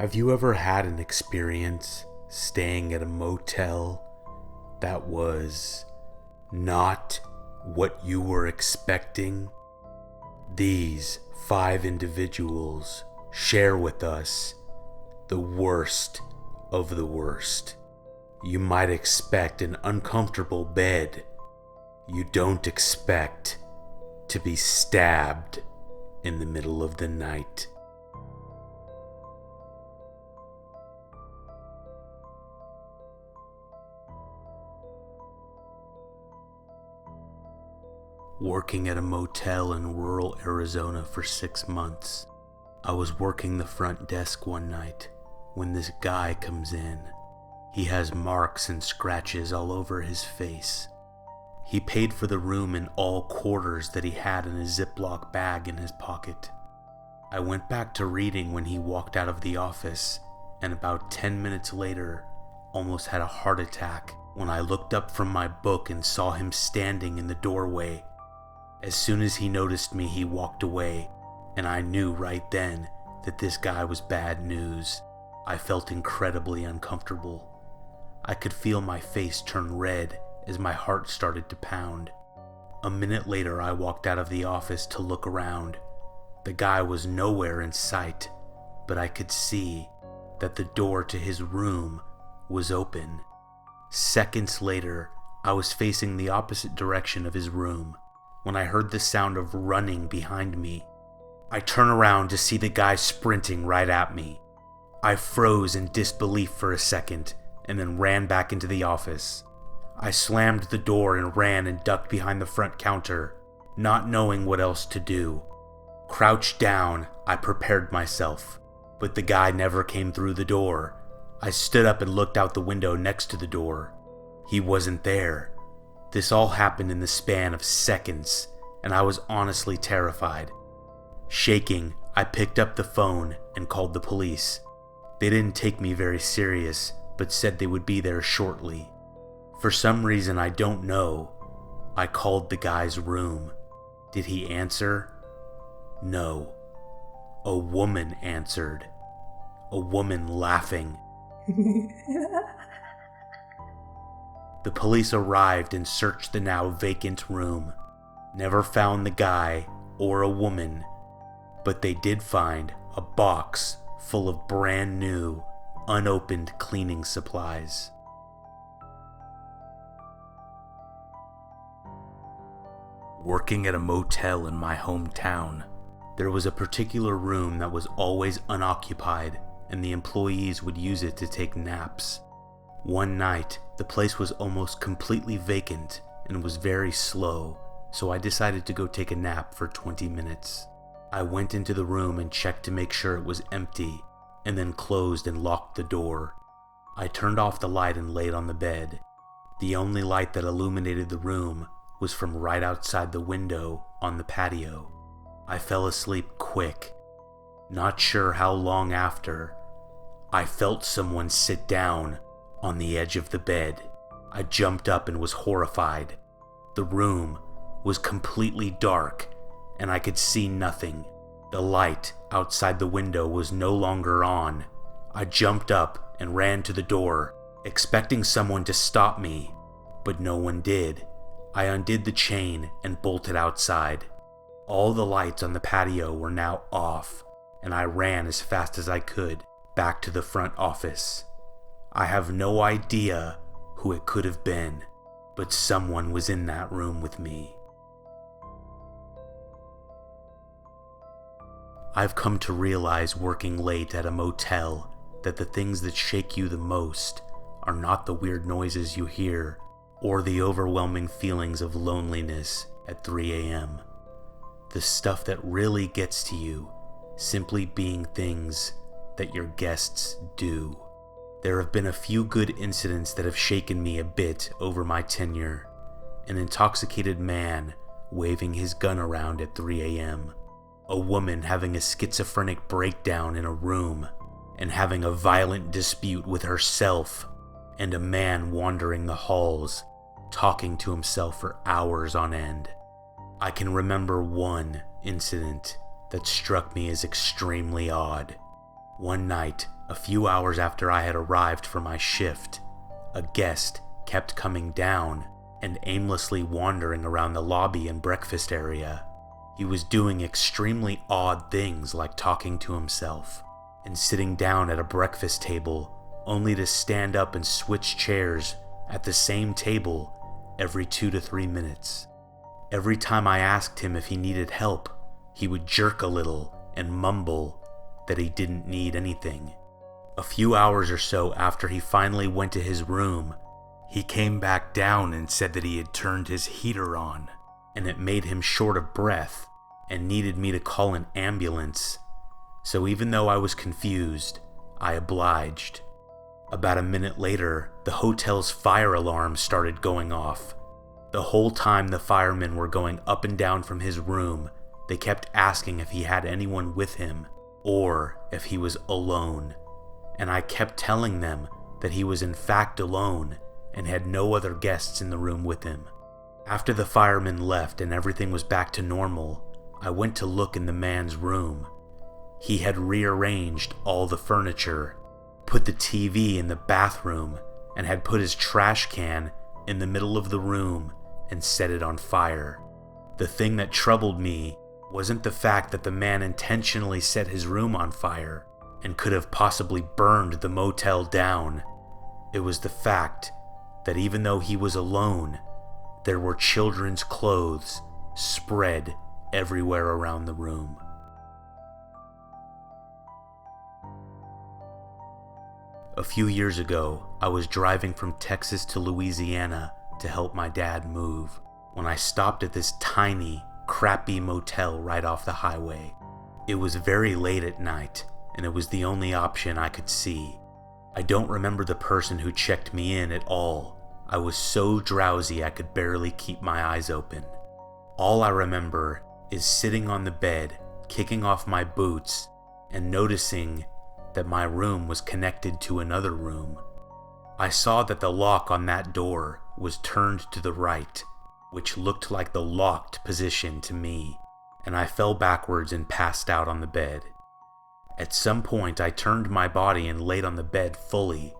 Have you ever had an experience staying at a motel that was not what you were expecting? These 5 individuals share with us the worst of the worst. You might expect an uncomfortable bed. You don't expect to be stabbed in the middle of the night. Working at a motel in rural Arizona for 6 months, I was working the front desk one night when this guy comes in. He has marks and scratches all over his face. He paid for the room in all quarters that he had in a Ziploc bag in his pocket. I went back to reading when he walked out of the office, and about 10 minutes later, almost had a heart attack when I looked up from my book and saw him standing in the doorway. As soon as he noticed me, he walked away, and I knew right then that this guy was bad news. I felt incredibly uncomfortable. I could feel my face turn red as my heart started to pound. A minute later, I walked out of the office to look around. The guy was nowhere in sight, but I could see that the door to his room was open. Seconds later, I was facing the opposite direction of his room when I heard the sound of running behind me. I turned around to see the guy sprinting right at me. I froze in disbelief for a second and then ran back into the office. I slammed the door and ran and ducked behind the front counter, not knowing what else to do. Crouched down, I prepared myself, but the guy never came through the door. I stood up and looked out the window next to the door. He wasn't there. This all happened in the span of seconds, and I was honestly terrified. Shaking, I picked up the phone and called the police. They didn't take me very serious, but said they would be there shortly. For some reason I don't know, I called the guy's room. Did he answer? No. A woman answered. A woman laughing. The police arrived and searched the now vacant room. Never found the guy or a woman, but they did find a box full of brand new, unopened cleaning supplies. Working at a motel in my hometown, there was a particular room that was always unoccupied, and the employees would use it to take naps. One night, the place was almost completely vacant and was very slow, so I decided to go take a nap for 20 minutes. I went into the room and checked to make sure it was empty, and then closed and locked the door. I turned off the light and laid on the bed. The only light that illuminated the room was from right outside the window on the patio. I fell asleep quick. Not sure how long after, I felt someone sit down on the edge of the bed. I jumped up and was horrified. The room was completely dark, and I could see nothing. The light outside the window was no longer on. I jumped up and ran to the door, expecting someone to stop me, but no one did. I undid the chain and bolted outside. All the lights on the patio were now off, and I ran as fast as I could back to the front office. I have no idea who it could have been, but someone was in that room with me. I've come to realize working late at a motel that the things that shake you the most are not the weird noises you hear or the overwhelming feelings of loneliness at 3 a.m. The stuff that really gets to you simply being things that your guests do. There have been a few good incidents that have shaken me a bit over my tenure. An intoxicated man waving his gun around at 3 a.m. A woman having a schizophrenic breakdown in a room and having a violent dispute with herself, and a man wandering the halls, talking to himself for hours on end. I can remember one incident that struck me as extremely odd. One night, a few hours after I had arrived for my shift, a guest kept coming down and aimlessly wandering around the lobby and breakfast area. He was doing extremely odd things like talking to himself and sitting down at a breakfast table only to stand up and switch chairs at the same table every 2 to 3 minutes. Every time I asked him if he needed help, he would jerk a little and mumble that he didn't need anything. A few hours or so after he finally went to his room, he came back down and said that he had turned his heater on, and it made him short of breath and needed me to call an ambulance. So even though I was confused, I obliged. About a minute later, the hotel's fire alarm started going off. The whole time the firemen were going up and down from his room, they kept asking if he had anyone with him or if he was alone. And I kept telling them that he was in fact alone and had no other guests in the room with him. After the firemen left and everything was back to normal, I went to look in the man's room. He had rearranged all the furniture, put the TV in the bathroom, and had put his trash can in the middle of the room and set it on fire. The thing that troubled me wasn't the fact that the man intentionally set his room on fire and could have possibly burned the motel down. It was the fact that even though he was alone, there were children's clothes spread everywhere around the room. A few years ago, I was driving from Texas to Louisiana to help my dad move when I stopped at this tiny, crappy motel right off the highway. It was very late at night, and it was the only option I could see. I don't remember the person who checked me in at all. I was so drowsy I could barely keep my eyes open. All I remember is sitting on the bed, kicking off my boots, and noticing that my room was connected to another room. I saw that the lock on that door was turned to the right, which looked like the locked position to me, and I fell backwards and passed out on the bed. At some point, I turned my body and laid on the bed fully.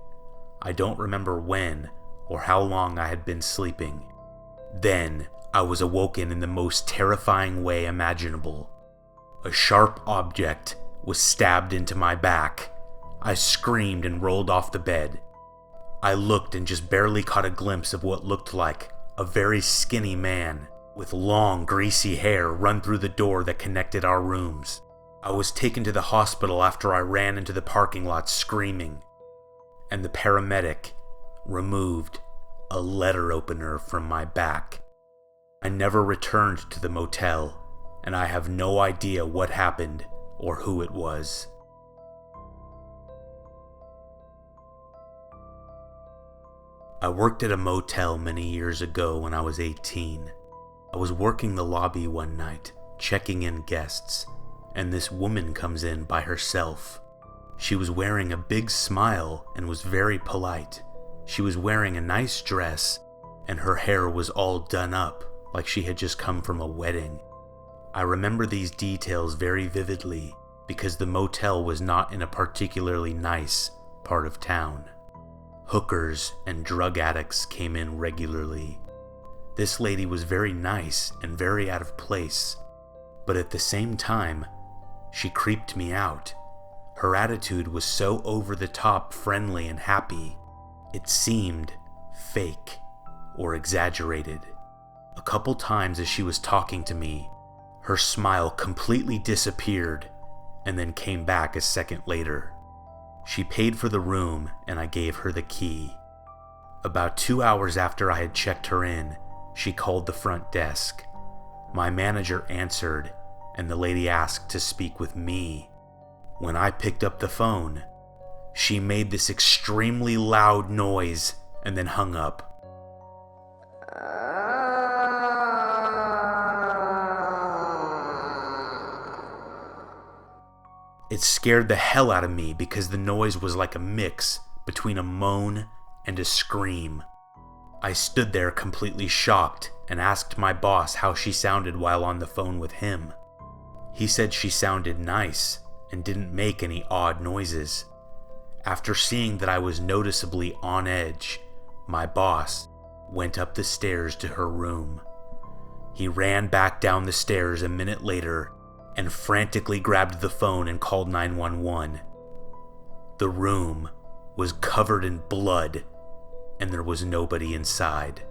I don't remember when or how long I had been sleeping. Then, I was awoken in the most terrifying way imaginable. A sharp object was stabbed into my back. I screamed and rolled off the bed. I looked and just barely caught a glimpse of what looked like a very skinny man with long, greasy hair run through the door that connected our rooms. I was taken to the hospital after I ran into the parking lot screaming, and the paramedic removed a letter opener from my back. I never returned to the motel, and I have no idea what happened or who it was. I worked at a motel many years ago when I was 18. I was working the lobby one night, checking in guests, and this woman comes in by herself. She was wearing a big smile and was very polite. She was wearing a nice dress, and her hair was all done up like she had just come from a wedding. I remember these details very vividly because the motel was not in a particularly nice part of town. Hookers and drug addicts came in regularly. This lady was very nice and very out of place, but at the same time, she creeped me out. Her attitude was so over-the-top friendly and happy, it seemed fake or exaggerated. A couple times as she was talking to me, her smile completely disappeared and then came back a second later. She paid for the room and I gave her the key. About 2 hours after I had checked her in, she called the front desk. My manager answered and the lady asked to speak with me. When I picked up the phone, she made this extremely loud noise and then hung up. It scared the hell out of me because the noise was like a mix between a moan and a scream. I stood there completely shocked and asked my boss how she sounded while on the phone with him. He said she sounded nice and didn't make any odd noises. After seeing that I was noticeably on edge, my boss went up the stairs to her room. He ran back down the stairs a minute later and frantically grabbed the phone and called 911. The room was covered in blood and there was nobody inside.